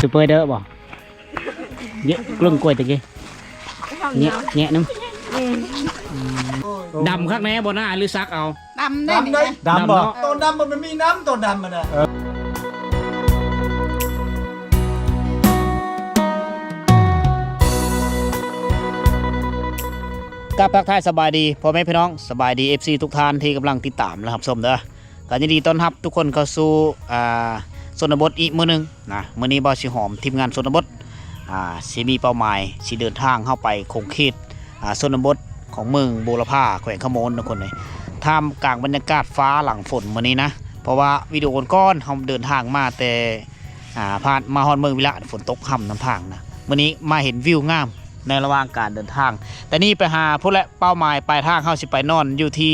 ซูเปอร์เด้อบ่เยอะกลุ่มกล้วยตะกี้แงะน้ำดำข้างในบนหน้าหรือซักเอาดำได้ดำบ่ตัวดำมันมีน้ำตัวดำมันอ่ะกับทักทายสบายดีพ่อแม่พี่น้องสบายดี FC ทุกท่านที่กำลังติดตามนะครับชมเด้อการยินดีต้อนรับทุกคนเข้าสู่ชนบทอีกมื้อนึงนะมื้อนี้บ่าวสิหอมทีมงานชนบทสิมีเป้าหมายสิเดินทางเข้าไปคงเขตชนบทของเมืองบูรพาแขวงขโมนทุกคนเลยท่ามกลางบรรยากาศฟ้าหลังฝนมื้อนี้นะเพราะว่าวิดีโอก้อนเราเดินทางมาแต่ผ่านมาฮอดเมืองวิระฝนตกค่ำน้ำทางนะมื้อนี้มาเห็นวิวงามในระหว่างการเดินทางแต่นี่ไปหาพวกและเป้าหมายปลายทางเข้าสิไปนอนอยู่ที่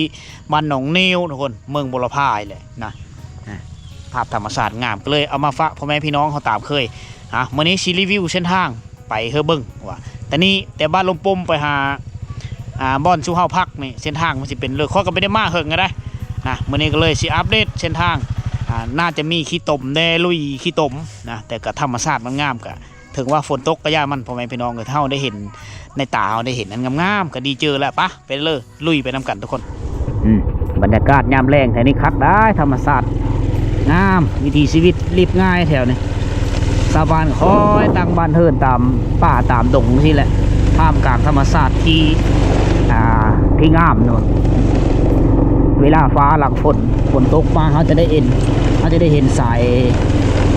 บ้านหนองนิวทุกคนเมืองบูรพาเลยนะภาพธรรมชาติงามก็เลยเอามาฝากพ่อแม่พี่น้องเขาตามเคยมื้อนี้สิรีวิวเส้นทางไปเฮอเบิ้งว่าแต่บ้านลมปมไปหาบ่อนชูเฮาพักนี่เส้นทางมันสิเป็นเลยข้อก็ไม่ได้มาเฮิงกันได้นะมื้อนี้ก็เลยสิอัปเดตเส้นทางน่าจะมีขี้ตมแน่ลุยขี้ตมนะแต่ก็ธรรมชาติมันงามก็ถึงว่าฝนตกก็ย่ามันพ่อแม่พี่น้องก็เท่าได้เห็นในตาเราได้เห็นนั้นงามๆก็ดีเจอแล้วปะไปเลยลุยไปนำกันทุกคนบรรยากาศยามแรงแถวนี้คักได้ธรรมชาติงามวิถีชีวิตรีบง่ายแถวนี้ชาวบ้านคอยตั้งบ้านเฮิรนตามป่าตามดงนี่แหละท่ามกลางธรรมชาติที่งามโน่นเวลาฟ้าหลังฝนตกมาเขาจะได้เห็นสาย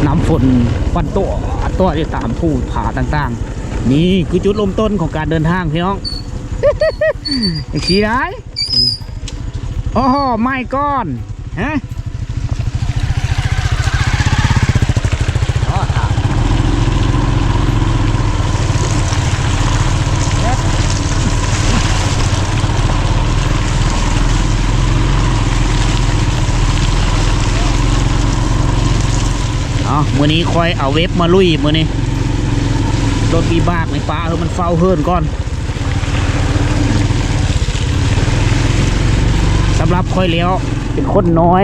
น้ำฝนฟันตัวที่ตามผู้ผาต่างๆนี่คือจุดเริ่มต้นของการเดินทางพี่น้อง ชี้ได้โอ้โหไม่ก้อนฮะมื่อนี้คอยเอาเว็บมาลุยมื่อนี้รถมีบากในฟ้ามันเฝ้าเฮิร์นก่อนสำหรับคอยเลี้ยวเป็นคนน้อย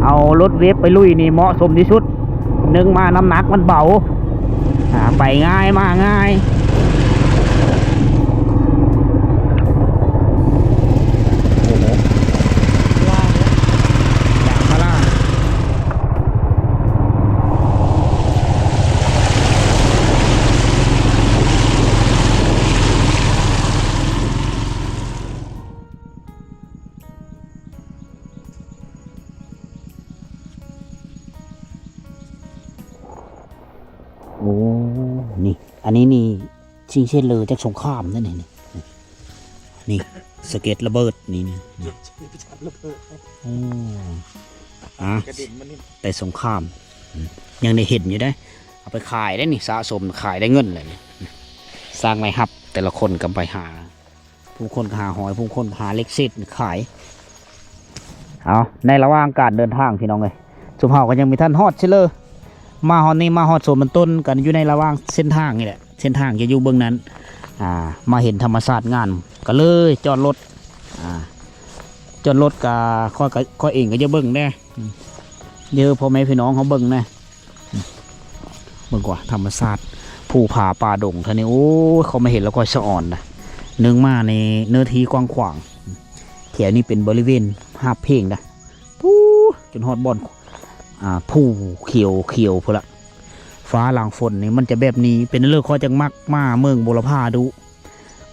เอารถเว็บไปลุยนี่เหมาะสมที่สุดนึ่งมาน้ำหนักมันเบาไปง่ายมาง่ายโอ้นี่อันนี้นี่ชิงเช่นเลยจากสงครามนั่นเองนี่สเก็ตระเบิดนี่โอ้แต่สงครามยังได้เห็นอยู่ได้เอาไปขายได้นี่สะสมขายได้เงินเลยสร้างไรครับแต่ละคนกันไปหาผู้คนหาหอยผู้คนหาเล็กซิดขายเอาในระหว่างการเดินทางพี่น้องเลยสุภาพก็ยังมีท่านฮอดเชลเลอร์มาฮอดนี่มาฮอดโซนมันต้นกันอยู่ในระหว่างเส้นทางนี่แหละเส้นทางจะอยู่เบื้องนั้นมาเห็นธรรมชาติงานก็เลยจอดรถกับข้อเองก็จะเบิ้งแน่เดี๋ยวพ่อแม่พี่น้องเขาเบิ้งแน่เบิ้งกว่าธรรมชาติภูผาป่าดงท่านี้โอ้เขาไม่เห็นแล้วก็สะอ่อนนะนึงมาในเนื้อที่กว้างขวางแถวนี้เป็นบริเวณหาบเพลงนะปูจนฮอดบอลผู้เขียวพอละฟ้าหลังฝนนี่มันจะแบบนี้เป็นเรื่องข้อจังมักมาเมืองบูรพาดู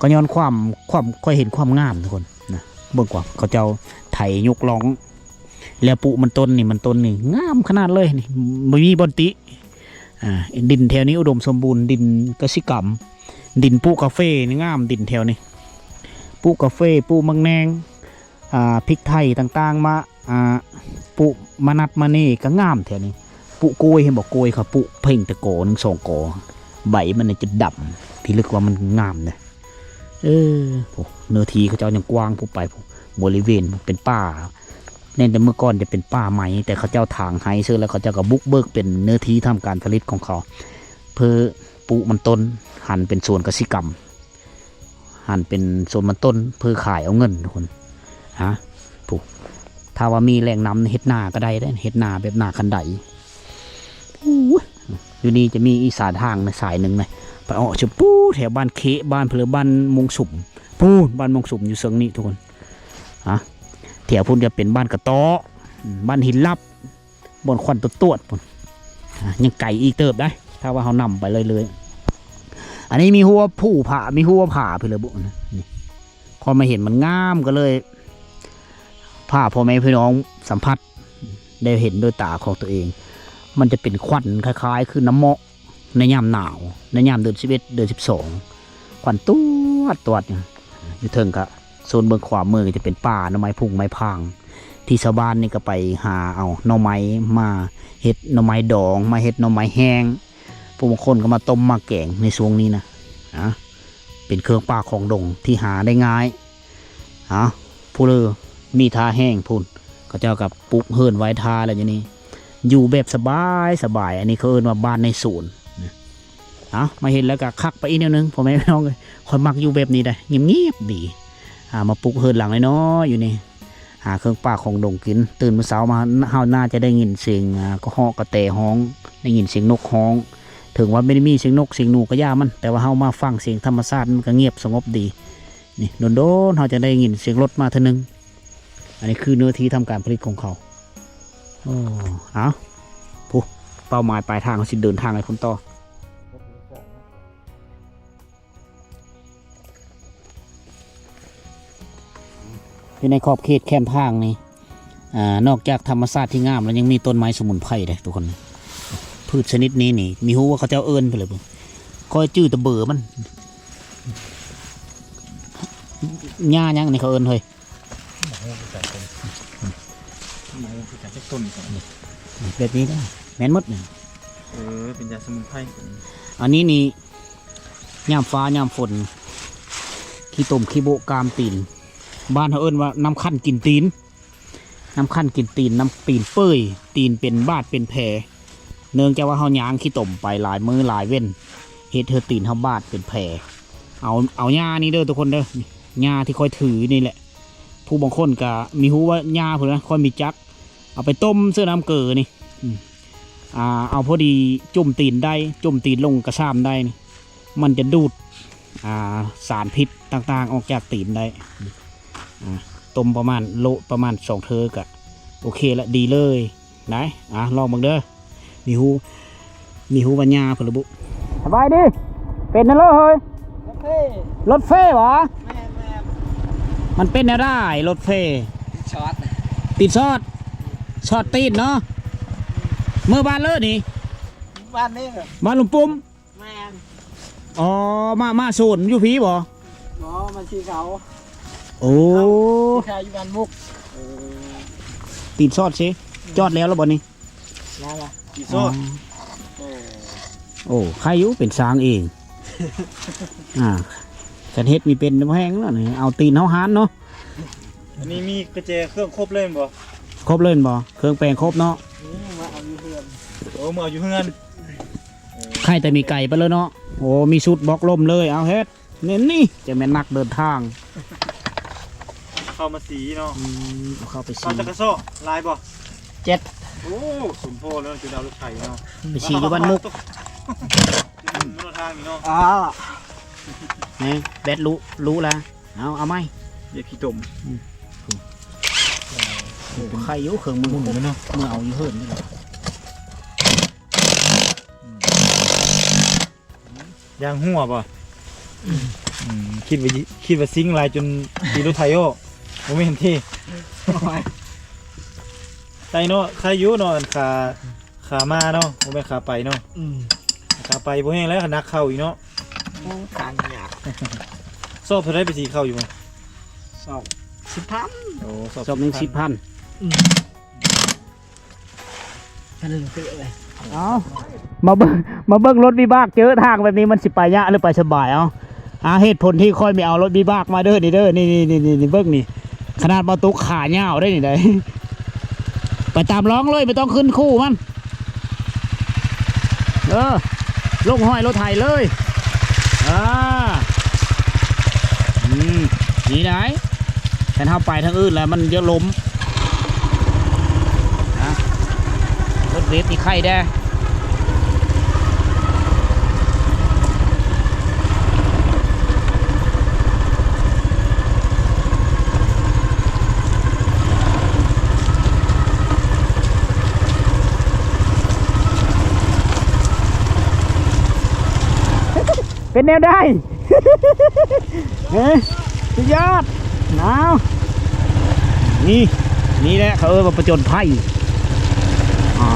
ก็ย้อนความค่อยเห็นความงามทุกคนนะเบิ่งกว่าเขาเจ้าไถยกร้องแล้วปุมันต้นนี่งามขนาดเลยนี่ไม่มีบอนติดินแถวนี้อุดมสมบูรณ์ดินกสิกรรมดินปูกาแฟนี่งามดินแถวนี้ปูกาแฟปูมังแนงพริกไทยต่างๆมาปุมานัดมานี่ก็งามแถวนี้ปุโกยเห็นบอกโกยครับปุเพ่งตะโกนึง2 กอใบมันจะดำพี่ลึกว่ามันงามเลยเนื้อทีเขาเจ้ายังกว้างผู้ไปบริเวณเป็นป่าเนี่ยแต่เมื่อก่อนจะเป็นป่าไม้แต่เขาเจ้าทางไฮเชื่อแล้วเขาเจ้าก็บุกเบิกเป็นเนื้อทีทำการผลิตของเขาเพื่อปุมันต้นหั่นเป็นส่วนกสิกรรมหั่นเป็นส่วนมันต้นเพื่อขายเอาเงินทุกคนปุถ้าว่ามีแรงน้ำเฮ็ดนาก็ได้เฮ็ดนาแบบนาคันได อยู่นี่จะมีอีสานทางในสายหนึ่งเลยไปออกชมปูแถวบ้านเคบ้านเพลือบ้านมงสุมปูบ้านมงสุมอยู่เซิงนี่ทุกคนแถวพุ่นจะเป็นบ้านกระต๊อบ้านหินลับบนควันตัวพุ่นยังไก่อีกเติบได้ถ้าว่าเขานำไปเลยอันนี้มีหัวผู้ผ่ามีหัวผ่าเพลือบุนะนี่พอมาเห็นมันงามก็เลยผ่าพ่อแม่พี่น้องสัมผัสได้เห็นด้วยตาของตัวเอง มันจะเป็นควันคล้ายๆคือน้ำเมาะในยามหนาวในยามเดือน11 เดือน12ควันตัวอยู่เทิงกะโซนเบื้องขวามือจะเป็นป่าหน่อไม้พุ่งไม้พางที่ชาวบ้านนี่ก็ไปหาเอาหน่อไม้มาเฮ็ดหน่อไม้ดองมาเฮ็ดหน่อไม้แห้งผู้บางคนก็มาต้มมาแกงในช่วงนี้นะเป็นเครื่องป่าของดงที่หาได้ง่ายผู้เลอมีทาแห้งพุ่นเขาเจ้ากับปลูกเฮิรนไว้ทาอะไรอย่างนี้อยู่แบบสบายอันนี้เขาเอิ้นว่าบ้านในศูนย์มาเห็นแล้วก็คักไปอีกนิดนึงพ่อแม่พี่น้องเลยคอยมักอยู่แบบนี้ได้เงียบดีมาปลูกเฮิรนหลังน้อยๆอยู่นี่หาเครื่องป่าของดงกินตื่นเมื่อเช้ามาเฮาน่าจะได้ยินเสียงก็ฮ้องกระแตฮ้องได้ยินเสียงนกฮ้องถึงว่าไม่ได้มีเสียงนกเสียงหนูก็ย่ามันแต่ว่าเฮามาฟังเสียงธรรมชาติมันก็เงียบสงบดีนี่โดนเฮาจะได้ยินเสียงรถมาเท่านึงอันนี้คือเนื้อที่ทำการผลิตของเขาผู้เป้าหมายปลายทางเขาสิเดินทางไปพุ่นต่ออยู่ในขอบเขตแคมป์ทางนี่นอกจากธรรมชาติที่งามแล้วยังมีต้นไม้สมุนไพรเลยทุกคนพืชชนิดนี้นี่มีหูว่าเขาจะเอิ้นไปเลยคอยจื้อตะเบอมันหญ้ายังนี่เขาเอิ้นเฮ้ยแบบนี้ได้แม่นมดเนี่ยเป็นยาสมุนไพรอันนี้นี่ยามฟ้ายามฝนขี้ต้มขี้โบกามตีนบ้านเขาเอิ้นว่าน้ำขั้นกินตีนน้ำขั้นกินตีนน้ำปีนเปื่อยตีนเป็นบาดเป็นแผลเนื่องจากว่าเขาย่างขี้ต้มไปหลายมื้อหลายเว้นเฮ็ดเธอตีนเขาบาดเป็นแผลเอาหญ้านี่เด้อทุกคนเด้อหญ้าที่คอยถือนี่แหละผู้บางคนก็มีหูว่าหญ้าเพื่อนคอยมีจักเอาไปต้มเสื้อน้ำเกลือนี่เอาพอดีจุ่มตีนได้จุ่มตีนลงกระซ้ำได้นี่มันจะดูดสารพิษต่างๆออกจากตีนได้ต้มประมาณ2 เทอก็โอเคละดีเลยได้ลองบังเด้อมีหูปัญญาพลบุสบายดิเป็นนั่นเลยรถเฟ่หรอมันเป็นอะไรรถเฟ่ติดช็อตตีนเนาะเมื่อบ้านเลยนี่บ้านนี้บ้านลุงปุ่มอ๋อมาสูนอยู่ผีบ่มาชีเขาโอ้ชายอยู่บ้านมุกตีนซอดสิจอดแล้วบ่นี่นั่นล่ะตีนซอดโอ้ใครอยู่เป็นช้างเองกันเฮ็ดมีเป็นแห้งแล้วนี่เอาตีนเฮาหานเนาะอันนี้มีกระเจเครื่องครบเล่นบ่ครบเล่นบ่เครื่องแปลงครบเนาะมาเอาอยู่เพื่อนมาเอาอยู่เพื่อนใครแต่มีไก่ไปเลยเนาะโอ้มีชุดบล็อกลมเลยเอาเฮ็ดนี่จะแม่นนักเดินทางเข้ามาสีเนาะเข้าไปสีจะกระโซ่ลายบ่7โอ้สมโพธิ์แล้วจุดดาวลูกไข่เนาะไปสีอยู่บ้านมุกมันทางนี่เนาะนี่แบดรู้ละเอาไหมเดี๋ยวขี้ตุ่มใครยุ่เครื่องมือผมเนาะมือเอาอยู่เฮิร์นนี่แหละยางหัวป่ะคิดว่าซิงลายจนตีรถไทยโอ้ผมไม่เห็นที่ไตเนาะใครยุ่เนาะขามาเนาะผมไม่ขาไปเนาะขาไปพวกแห้งแล้วนักเข่าอีกเนาะทางหยาบสอบเท่าไรไปสีเข่าอยู่มั้งสอบ10,000โอ้สอบหนึ่ง10,000กันเลยเปเลยเอามาเบิ้งรถวิบากเจอทางแบบนี้มันสิไปยะหรือไปสบายเหตุผลที่ค่อยไม่เอารถวิบากมาเด้อนี่เด้อนี่เบิ้งนี่ขนาดประตูขาเงาได้นี่ได้ไปตามร้องเลยไม่ต้องขึ้นคู่มันลงห้อยรถไถเลยนี่ได้แต่ถ้าไปทางอื่นแล้วมันจะล้มรถเวฟนี่ไข่ได้ เป็นแนวได้ เฮ้ยสุดยอดหนาวนี่แหละเขาว่าประจนภัยอ่า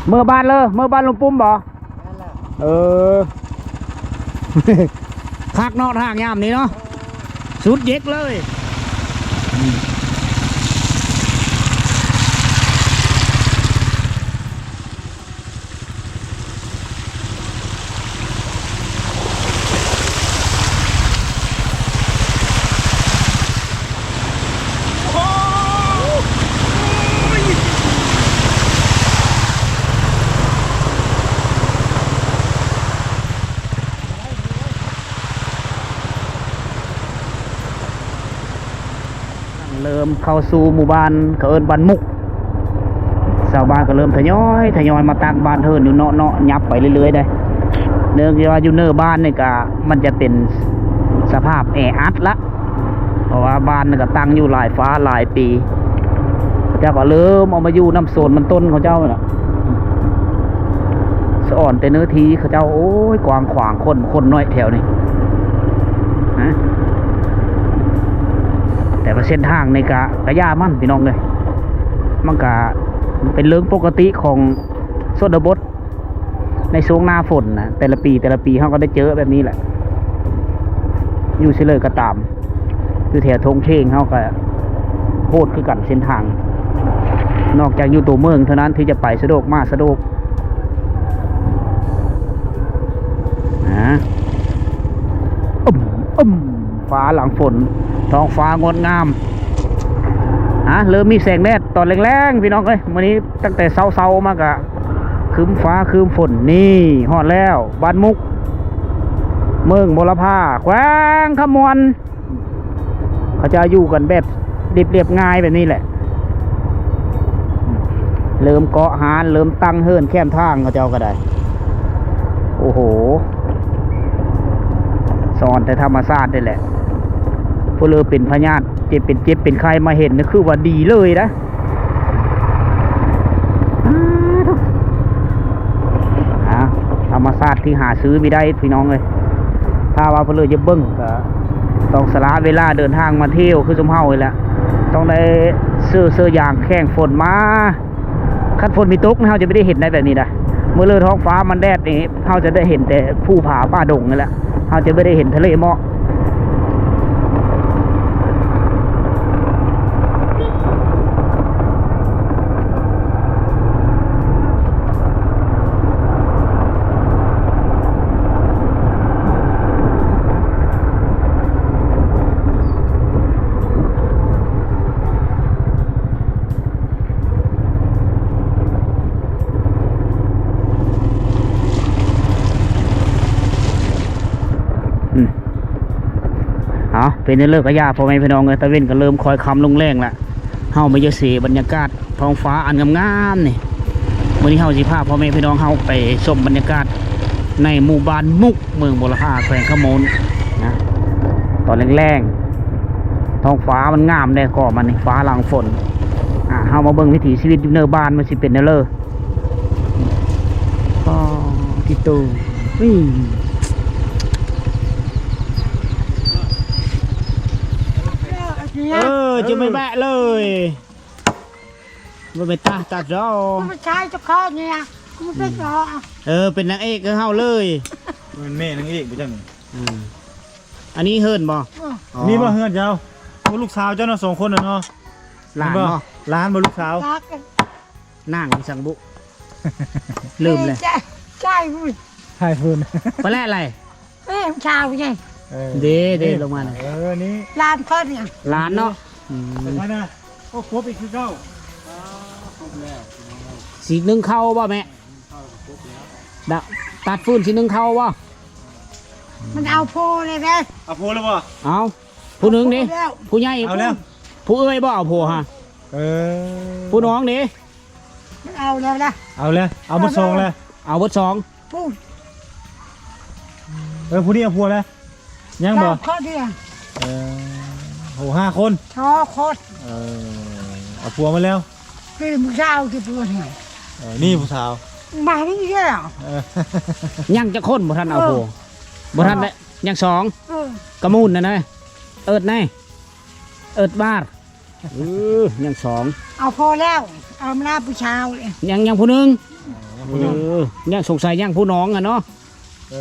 เมื่อบ้านเลยเมื่อบ้านลุงปุ้มบ่เออ คักเนาะทางยามนี้เนาะสุดเย็กเลยเริ่มเข้าสู่หมู่บ้านเขาเอิ้นบ้านมุกชาวบ้านก็เริ่มทยอยมาตั้งบ้านเฮิรนอยู่เนาะยับไปเรื่อยๆได้เนื่องจากว่าอยู่เนื้อบ้านนี่ก็มันจะเป็นสภาพแออัดละเพราะว่าบ้านนี่ก็ตั้งอยู่หลายฟ้าหลายปีเขาเจ้าก็เริ่มเอามาอยู่น้ำโซนมันต้นเขาเจ้าน่ะสะอ่อนแต่เนื้อทีเขาเจ้าโอ้ยกวางขวางคนน้อยแถวนี้ฮะแต่ว่าเส้นทางในกะยามันพี่น้องเลยมันกะเป็นเรื่องปกติของชนบทในช่วงหน้าฝนนะแต่ละปีเขาก็ได้เจอแบบนี้แหละอยู่เฉลยก็ตามอยู่แถวทงเชงเขาก็โหดคือกันเส้นทางนอกจากอยู่ตัวเมืองเท่านั้นที่จะไปสะดวกมากสะดวกฟ้าหลังฝนท้องฟ้างดงามเริ่มมีแสงแดดตอนแรงๆพี่น้องเอ้ยวันนี้ตั้งแต่เช้าๆมากะคืมฟ้าคืมฝนนี่ฮอดแล้วบ้านมุกเมืองบุรพาแขวงขมวนเขาจะอยู่กันแบบเรียบๆง่ายแบบนี้แหละเริ่มเกาะหานเริ่มตั้งเฮิรนแคมทางเขาเจ้าก็ได้โอ้โหสอนแต่ธรรมชาตินี่แหละพวกเราเป็นพญาติเจ็บเป็นใครมาเห็นนี่คือว่าดีเลยนะธรรมชาติที่หาซื้อไม่ได้พี่น้องเลยถ้าว่าพวกเราจะเบิ้งก็ต้องสละเวลาเดินทางมาเที่ยวคือสมเฮาเลยแหละต้องได้เสื้ออย่างแข้งฝนมาขั้นฝนมีตกเราจะไม่ได้เห็นได้แบบนี้นะเมื่อเลือท้องฟ้ามันแดดนี่เราจะได้เห็นแต่ภูผาป่าดงนี่แหละเราจะไม่ได้เห็นทะเลหมอกเป็นเลิกกระยาพอไหมพี่น้องเลยตะเวนก็เริ่มคอยคำลงแรงละเฮาไม่เยอะเสียบรรยากาศท้องฟ้าอันงามๆนี่วันนี้เฮาสิพาพ่อแม่พี่น้องเฮาไปชมบรรยากาศในหมู่บ้านมุกเมืองบุรพาแขวงขมวนนะตอนแรงๆท้องฟ้ามันงามเลยก่อมันนี่ฟ้าหลังฝนเฮามาเบิ่งวิถีชีวิตอยู่เนื้อบ้านมันสิเป็นเนอก็ติโตจะไม่แบะเลยไม่ตาตัดรอไม่ใช่เจ้าข้อเนี่ยไม่เป็นหรอเป็นนางเอกก็เฮาเลยมันแม่นางเอกไปจังอันนี้เฮิรนบ่นี่บ่เฮิรนเจ้าลูกสาวเจ้าเนาะ2 คนเนาะหลานบ่หลานบ่ลูกสาวนั่งสังบุลืมเลยใช่พุ่นใช่พุ่นไปแลอะไรชาวไงเด้ลงมานี่ลานเพิ่นเนี่ยลานเนาะไปนะก็ครบอีกคือเก้าสีนึ่งเข้าบ่แม่ตัดฟืนสีนึ่งเข้าบ่ มันเอาโพเลยนะ เอาโพแล้วบ่ เอาผู้หนึงดิ แล้ว ผู้ใหญ่ เอาแล้ว ผู้เอ้ยบ่เอาโพฮะ เออ ผู้น้องดิ มันเอาแล้วนะ เอาแล้วเอามาส่งแล้ว เอาเบิดสอง พูด ผู้นี้เอาผัวแล้วยังบ่ ข้อเดียว เออโห5 คน ชอโคตร เอาผัวมาแล้ว คือมึงเจ้าที่พูดไง นี่ผู้สาว มานี่เยอะ ยังจะคนบ่ทันเอาโพบ่ทันได้ยังสอง เออก ระมูลนะเอิดแน่เอิดบาทยังสอง เอาพอแล้วเอามาลาผู้ชาวเลย ยังผู้หนึงยังสงสัยยังผู้น้องอ่ะเนาะ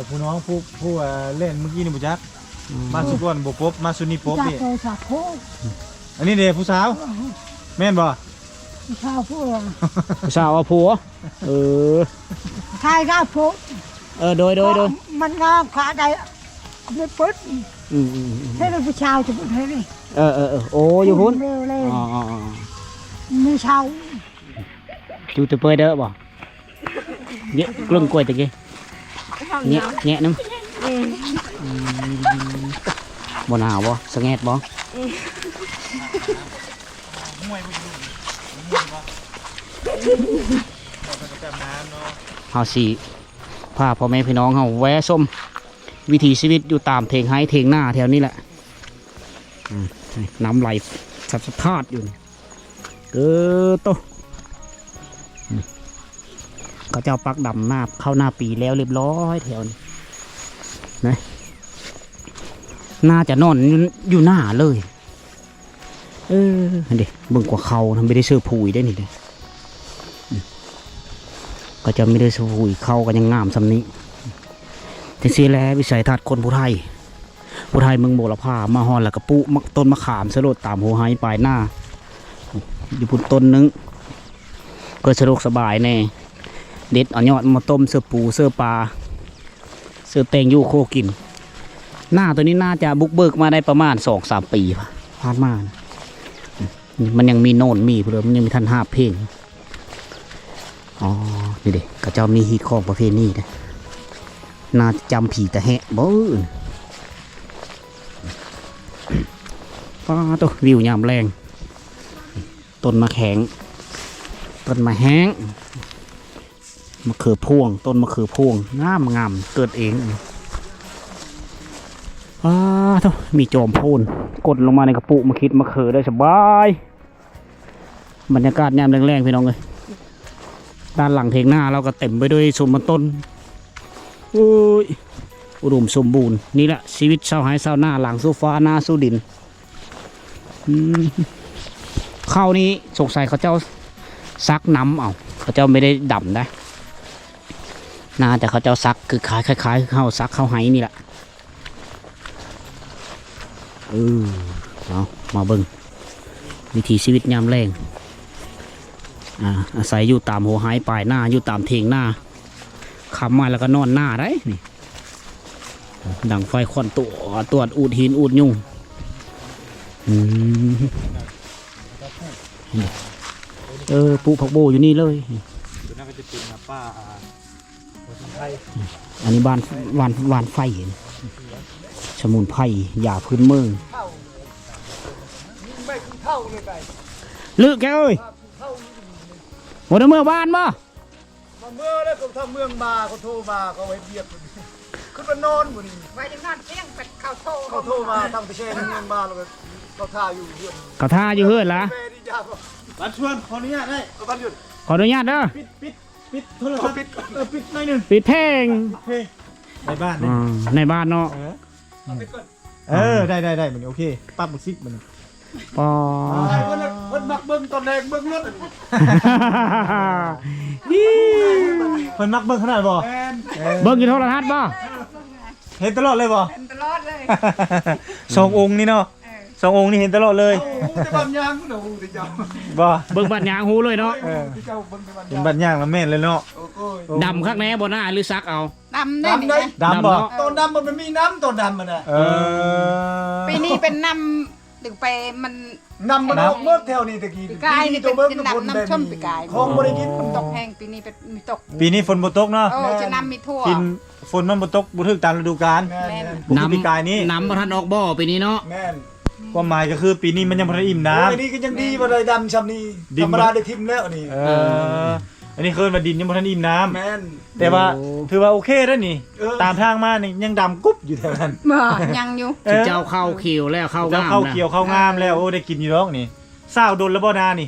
ผู้น้องผู้เล่นเมื่อกี้นี่บุจักมาสุกวนบปบมาสุนีปบ จาก นี่ โทรศัพท์พูด อันนี้เด็กผู้สาวแม่นบ่ ผู้ชาวพูด ผู้สาวเอาผัวใช่ได้พูด โดย มันงามขาได้ไม่ปุ๊ด อืม ให้เป็นผู้ชาวจะพูดให้เลย โอ้อยู่พุ่น เร็วเลย อ๋อ มีชาว จูตะเปยเด้อบ่เยอะกลุ่มกล้วยตะกี้แงะน้ำบ่หนาวบ่สะแงดบ่เฮาสิพาพ่อแม่พี่น้องเฮาแวะชมวิถีชีวิตอยู่ตามเทงไห้เทงหน้าแถวนี้แหละน้ำไหลสับสะพาดอยู่นี่โตเขาเจ้าปักดำหน้าเข้าหน้าปีแล้วเรียบร้อยแถวนี้นะน่าจะนอนอยู่หน้าเลยเด็กเบิ่งกว่าเขาทำไม่ได้เสื้อผุยได้นี่เด้ก็จะไม่ได้เสื้อผุยเขาก็ยังงามสำนี้ที่ซีแลวิสัยทัศน์คนผู้ไทยเมืองโบราณผ้ามาฮอนแล้วก็ปุต้นมะขามสลดตามหัวไฮปลายหน้าอยู่พุ่นต้นนึงก็สะดวกสบายแน่เด็ดเอายอดมาต้มเสื้อปูเสื้อปลาเสื้อแตงยูโคกินหน้าตัวนี้น่าจะบุกเบิกมาได้ประมาณ 2-3 ปีผ่านมานะมันยังมีโน่นมีเพื่อมันยังมีทันห้าเพลงอ๋อนี่เด็กกระเจ้ามีฮีทของประเภทนี้นะน่าจะจำผีแต่แหะบ่ป้าตัววิวยามแรงต้นมะแข็งต้นมะแห้งมะเขือพวงต้นมะเขือพวงงามเกิดเองทุกมีจอมโพนกดลงมาในกระปุกมาคิดมะเขือได้สบายบรรยากาศยามแรงๆพี่น้องเลยด้านหลังเทงหน้าเราก็เต็มไปด้วยสมต้นอุดมสมบูรณ์นี่แหละชีวิตชาวไร่ชาวนาหลังโซฟาหน้าสู้ดินข้าวนี้สงสัยเขาเจ้าซักน้ำเอาเขาเจ้าไม่ได้ดำนะน่าแต่เขาเจ้าซักคือคล้ายๆข้าวซักข้าวไห้นี่แหละเอามาเบิ่งวิถีชีวิตยามแรงอาศัยอยู่ตามหัวไห้ปลายหน้าอยู่ตามเทงหน้าขับมาแล้วก็นอนหน้าได้นี่ดังไฟควันตัวอูดหินอูดยุ่งปูผักโบอยู่นี่เลยอันนี้บ้านวานไฟสมุนไพรยาพื้นเมืองลึกแกเอ้ยหมดเมื่อบ้านบ่เมื่อแล้วเขาทำเมืองมาเขาโทรมาเขาไว้เบียดขึ้นมานอนบุรี ไว้ยังนอนเที่ยงเป็ดข้าวโต เขาโทรมาตั้งแต่เช้าเงินมาแล้วก็เขาท่าอยู่เพื่อน เขาท่าอยู่เฮือนละ บ้านชวนขออนุญาตได้บ้านหยุด ขออนุญาตเด้อ ปิดโทรศัพท์ปิดหน่อยหนึ่ง ปิดเพลง ในบ้าน ในบ้านเนาะ ได้เหมือนโอเคปั๊บมุซิกมัน ปอ มันมักเบิ้งตอนแรกเบิ้งรถมันมักเบิ้งขนาดบ่ เบิ้งอยู่โทรทัศน์บ่ เห็นตลอดเลยบ่ เป็นตลอดเลย สององค์นี่เนาะสององค์นี่เห็นตลอดเลยบ้านยางบ่ เบิ้งบัดยางหูเลยเนาะ เป็นบ้านยางแล้วแม่นเลยเนาะ ดำข้างในบนหน้าหรือซักเอา ดำได้ไหม ดำบ่ ตอนดำมันมีน้ำตอนดำมันอ่ะ ปีนี้เป็นน้ำถึงไปมัน น้ำมันออกเมื่อแถวนี้ตะกี้ ปีกายนี่เป็นน้ำช่มปีกาย ของบริกิน ฝนตกแห้งปีนี้เป็นมีตก ปีนี้ฝนบ่ตกเนาะ จะน้ำมีทั่ว ฝนมันบ่ตกบ่ถึกตามฤดูกาล แม่นแม่น บ่คือปีกายนี้ น้ำบ่ทันออกบ่อปีนี้เนาะ แม่น ความหมายก็คือปีนี้มันยังบ่ทันอิ่มน้ำ โอ้ยนี่ก็ยังดีบ่ได้ดำชำนี้ ดิน ธรรมดาได้ทิมแล้วนี่ อันนี้คือว่าดินยังบ่ทันอิ่มน้ำ แม่น แต่ว่าถือว่าโอเคแล้วนี่ เออ ตามทางมานี่ยังดำกุ๊บอยู่แถวนั้น บ่ยังอยู่ เจ้าเข้าเขียวแล้วเข้า เจ้าง าม เข้า นะ เขียวเข้างามแล้วโอ้ได้กินอยู่ดอกนี่เศร้าดนแล้วบ่นานี่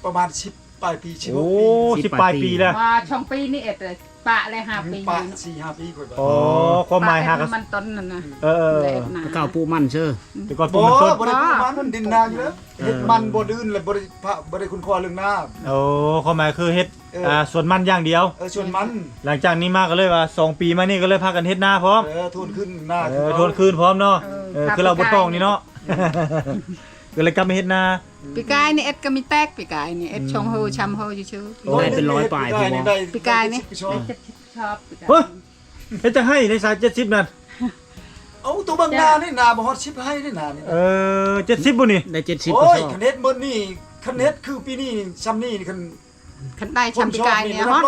ประมาณ10ปลายปี16 โอ้ ปี 10 ปลายปีแล้ว ว่าช่องปีนี่เอ็ดเลยปะเลย5 ปี ปะ4-5 ปีกว่า โอ้ความหมายหา ปะ กั มันต้นนั่นนะ เออ เละนะ เก่าปูมันเชื่อ แต่ก่อนปลู บ่ กมันต้น บ่ได้ปลูกมันดินนาอยู่แล้วเฮ็ดมันบ่ดื้นเลยบ่ได้คุณพ่อเรื่องน้ำ โอ้ความหมายคือเฮ็ด สวนมันอย่างเดียว ชวนมัน หลังจากนี้มาก็เลยว่า2 ปีมานี่ก็เลยพากันเฮ็ดนาพร้อม ทุนขึ้นหน้า ทวนคืนพร้อมเนาะคือเราบ่ต้องนี่เนาะก็เลยกลับมาเฮ็ดนา ปีกายนี่เอ็ดก็มีแตกปีกายนี่เอ็ดช่องโฮชำโฮชื่อ ได้เป็นร้อยปลายพี่บ่ ปีกายนี่ ชอบ ชอบปีกาย เฮ้ยเฮ็ดจะให้ในสาย70นั่น เอาตัวบางนานี่นาบ่ฮอด10ให้นี่นานี่ 70บ่นี่ ได้70 โอ้ ก็ ย ชอบ คันเฮ็ดมื้อนี้คันเฮ็ดคือปีนี้ซ้ำนี่คัน คันได้ชำปีกายเนี่ยฮอด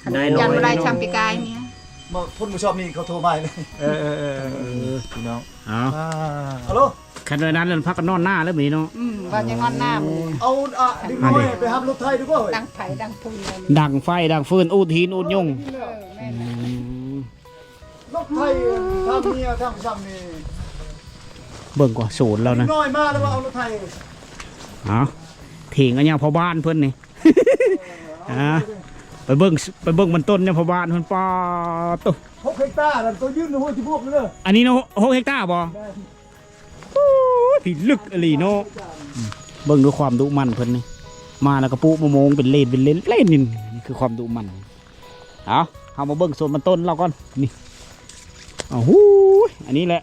คันยันบ่ได้ชำปีกายเนี่ย มาพ่นบ่ชอบนี่เขาโทรมาเลย พี่น้อง เอา ฮัลโหล คันนั้นนั้นพักกันนอนหน้าแล้วมื้อนี้เนาะ ว่าจะงอนหน้ามึง เอาดิน้อยไปรับรถไทยดีกว่า ดังไผดังพูนเลย ดังไฟดังฟืนอูดหินอูดยุ่ง รถไทยทางเมียทางซ้ำนี่ เบิ่งกว่าศูนย์แล้วนะ น้อยมาแล้วว่าเอารถไทย เอาถิงอันยังพอบ้านเพิ่นนี่ ไปเบิ่งมันต้นยังพอบ้านเพิ่นป้าตุ๊ 6 เฮกตาร์นั่นตัวยืนในห้วยที่พวกนี่เด้อ อันนี้เนาะ6 เฮกตาร์บ่โอ้ยพี่ลึกอหลีเนาะเบิ่งดูความดุมันเพิ่นนี่มาแล้วก็ปุมะมงเป็นเลนนี่คือความดุมันเอาเฮามาเบิ่งส่วนมันต้นเราก่อนนี่อ้าวหูยอันนี้แหละ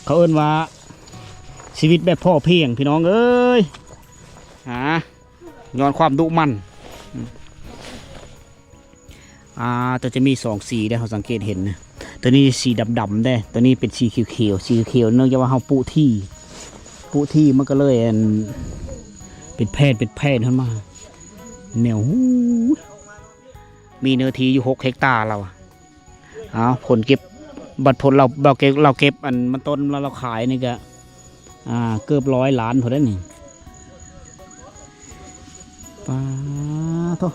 เขาเอิ้นว่าชีวิตแบบพ่อเพียงพี่น้องเอ้ยย้อนความดุมันตัวจะมี2สีได้เขาสังเกตเห็นนะตัวนี้สีดำๆได้ตัวนี้เป็นสีเขียวๆสีเขียวเนื่องจากว่าเขาปุที่มันก็เลยเป็นแผ่นขึ้นมาแนวหูมีเนื้อที่อยู่6 เฮกตาร์เราผลเก็บบัดผลเราเก็บอันมันต้นเราขายนี่ก็เกือบ100 ล้านพอได้นี่ป้าโธ่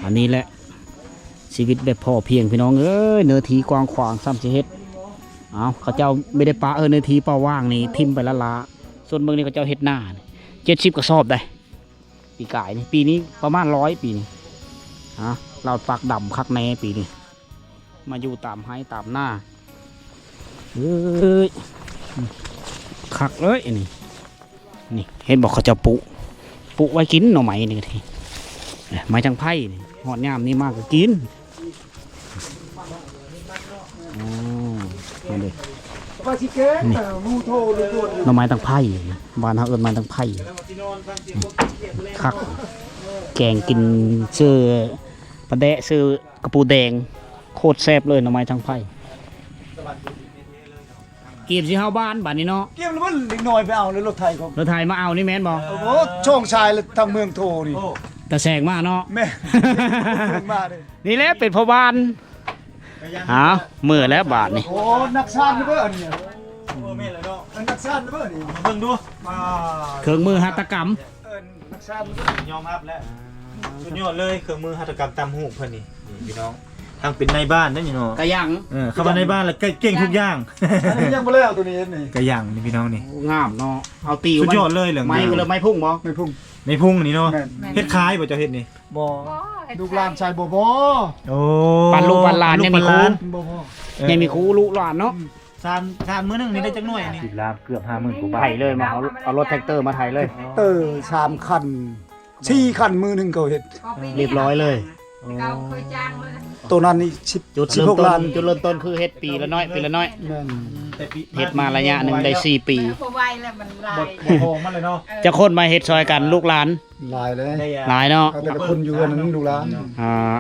อันนี้แหละชีวิตแบบพ่อเพียงพี่น้องเอ้ยเนื้อที่กว้างขวางซ้ำสิเฮ็ดเขาเจ้าไม่ได้ปะเนื้อที่เป้าว่างนี่ทิมไปละส่วนเมืองนี่เขาเจ้าเฮ็ดหน้า70 กระสอบได้ปีกายนี่ปีนี้ประมาณ100 ปีนี่เราฝากดำคักแน่ปีนี้มาอยู่ตามไห้ตามหน้าคักเลยนี่เห็นบอกเขาจะปุไว้กินหน่อไม้นี่ทีไม้จังไผ่นี่หอดยามนี่มากก็กินมาเลย ว่าสิเก่งแต่มูโทรเลยด่วน หน่อไม้ตังไผ่บ้านเขาเอิ้นไม้ตังไผ่คักแกงกินเสื้อปลาแดะเสื้อกระปูแดงโคตรแซ่บเลยหน่อไม้ตังไผ่เก็บสิเฮาบ้านนี้เนาะ เกี่ยมแล้วมันเล็กน้อยไปเอาเลยรถไทยของ รถไทยมาเอานี่แม่นบ่ โอ้โหช่องชายเลยทางเมืองโทรนี่ แต่แสงมาเนาะ แม่มาเลย นี่แหละเป็นพ่อบ้านมื้อแล้วบาทนี่ โอ้นักชาติเบ้อเนี่ย แม่นแล้วเนาะ นักชาติเบ้อนี่ เบิ่งดู เครื่องมือหัตถกรรม นักชาติ ยอมรับแล้วสุดยอดเลยเครื่องมือหัตถกรรมตำหูกเพิ่นนี่พี่น้องทางเป็นในบ้านนั่นนี่เนาะ กระยัง เข้ามาในบ้านแล้วเก่งทุกอย่าง อันนี้ยังบ่แล้วตัวนี้นี่ กระย่างนี่พี่น้องนี่ งามเนาะเอาตี สุดยอดเลยเหลือง ไม้เลยไม้พุ่งบ่ ไม่พุ่ง ในพุ่งนี่เนาะ แม่น เฮ็ดคล้ายบ่เจ้าเฮ็ดนี่ บ่ลูกหลานชายบ่บ่ โอ้ ปันลูกปันหลานยังมีครู บ่บ่ ยังมีครูลูกหลานเนาะ สามมื้อนึงนี่ได้จักหน่วยนี่10ล้านเกือบ 50,000กว่าบาท ไถเลยมาเอารถแท็กเตอร์มาไถเลย 3 คัน4 คันมือหนึงเขาเฮ็ด เรียบร้อยเลย เราเคยจ้างเลย ตัวนั้นนี่ จุดเริ่ม 16 ต้ ล้าน นจุดเริ่มต้นคือเฮ็ดปีละน้อยปีละน้อย แม่น เฮ็ดมาระยะหนึงได้4 ปี พอไวแล้วมันลา บ ย ดโหงมันเลยเนาะ จะคนมาเฮ็ดซอยกันลูกหลาน หลายเลย ได้ หลายเนาะ เอาแต่ละคนอยู่อันนั้นลูกหลาน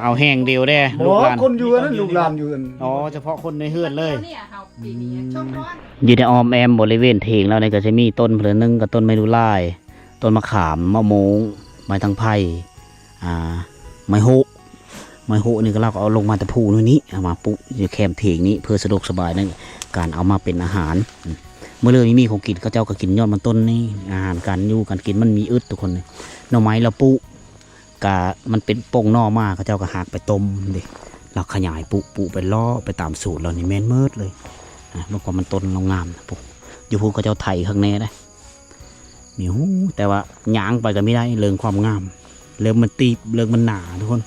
เอาแห้งเดียวได้ลู บ่ กหลาน คนอยู่อันนั้นลูกหลานอยู่อัน อ๋อเฉพาะคนในเฮือนเลย เนี่ยเฮาปีนี้ชมร้อน อยู่ในออมแอมบริเวณเถียงแล้วเนี่ยก็จะมีต้นเพลินนึงกับต้นไมดูลายต้นมะขามมะม่วงไม้ทั้งไผ่ไม้ฮุ ไม้โหนี่ก็เราก็เอาลงมาแต่ภูนู่นนี้เอามาปุอยู่แคมเถงนี้เพื่อสะดวกสบายนั่นการเอามาเป็นอาหารเมื่อเรื่องนี้มีของกินเขาเจ้าก็กินยอดมันต้นนี่อาหารการอยู่การกินมันมีอึดทุกคนเลยหน่อไม้เราปุกะมันเป็นโป่งนอมากเขาเจ้าก็หักไปต้มเด็เราขยายปุไปล่อไปตามสูตรเรานี่แม่นเมิดเลยเมื่อก่อนมันต้นเรางามปุอยู่ภูเขาเจ้าไทยข้างในได้มีหูแต่ว่าย่างไปก็ไม่ได้เรื่องความงามเรื่องมันตีบเรื่องมันหนาทุกคน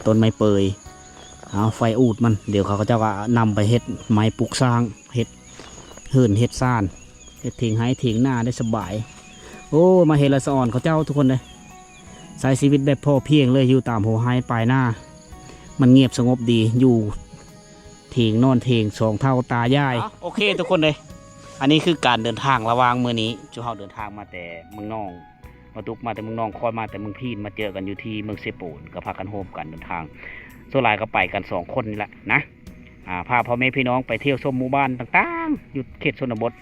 ต้นไม้เปยเอาไฟอูดมันเดี๋ยวเขาก็จะนำไปเฮ็ดไม้ปลูกสร้างเฮ็ดเฮิรนเฮ็ดซ่านเฮ็ดทิ้งให้ทิ้งหน้าได้สบายโอ้มาเฮ็ดละสะอ่อนเขาเจ้าทุกคนเลยใช้ชีวิตแบบพอเพียงเลยอยู่ตามโฮไฮปลายหน้ามันเงียบสงบดีอยู่ทิ้งนอนทิ้งสองเท่าตายายโอเคทุกคนเลยอันนี้คือการเดินทางระหว่างมื้อนี้จุเฮาเดินทางมาแต่เมืองนองมาตุกมาแต่เมืองนองคอยมาแต่เมืองพีนมาเจอกันอยู่ที่เมืองเซโปนก็พากันโฮมกันเดินทางโซลายก็ไปกัน2 คนนี่แหละนะพาพ่อแม่พี่น้องไปเที่ยวชมหมู่บ้านต่างๆอยู่เขตชนบท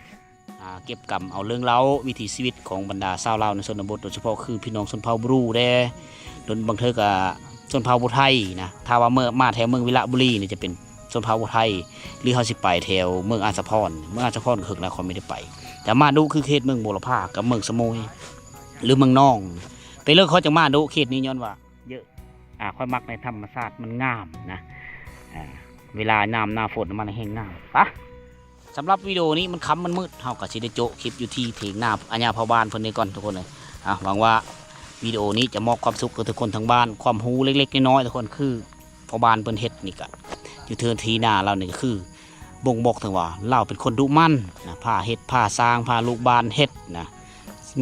เก็บกำเอาเรื่องเล่าวิถีชีวิตของบรรดาชาวลาวในชนบทโดยเฉพาะคือพี่น้องชนเผ่าบรูแด่โดนบางเทอกับชนเผ่าบุไทยนะถ้าว่าเมื่อมาแถวเมืองวิระบุรีเนี่ยจะเป็นชนเผ่าบุไทยหรือเขาสิไปแถวเมืองอาสะพรเมืองอาสะพรก็คือนะเขาไม่ได้ไปแต่มาดูคือเขตเมืองโบราพากับเมืองสมุยหรือเมืองนองไปเลิกเขาจะมาดูเขตนี้ย้อนว่าเยอะค่อยมักในธรรมชาติมันงามนะเวลาน้ำหน้าฝนมันแห้งงามปะสำหรับวิดีโอนี้มันค้ำมันมืดเท่ากับชิไดโจคลิปอยู่ที่เถียงหน้าอัญญาพบานเพิ่นนี้ก่อนทุกคนเลยหวังว่าวิดีโอนี้จะมอบความสุขกับทุกคนทั้งบ้านความรู้เล็กๆน้อยๆทุกคนคือพบานเพิ่นเฮ็ดนี่ก็อยู่เทินทีหน้าเรานี่คือบ่งบอกถึงว่าเราเป็นคนดุมั่นนะผ้าเฮ็ดผ้าสร้างผ้าลูกบานเฮ็ดนะ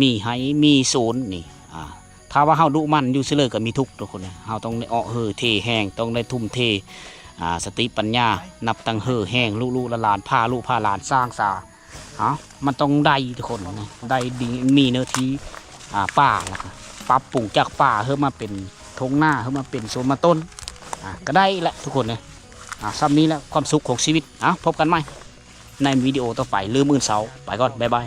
มีให้มีศูนย์นี่ถ้าว่าเฮาดุมั่นอยู่เสลอก็มีทุกทุกคนเลยเฮาต้องได้เฮอเทแห้งต้องได้ทุ่มเทสติปัญญานับตั้งเฮอแห้งลูกหลานผ้าลูกผ้าหลานสร้างสามันต้องได้ทุกคนนะได้ดีมีเนื้อที่ป่าแล้วก็ปรับปรุงจากป่าเฮอมาเป็นทงหน้าเฮอมาเป็นโซนมาต้นก็ได้แหละทุกคนนะซ้ำนี้แล้วความสุขของชีวิตพบกันใหม่ในวิดีโอต่อไปลืมอื่นเสาไปก่อนบ๊ายบาย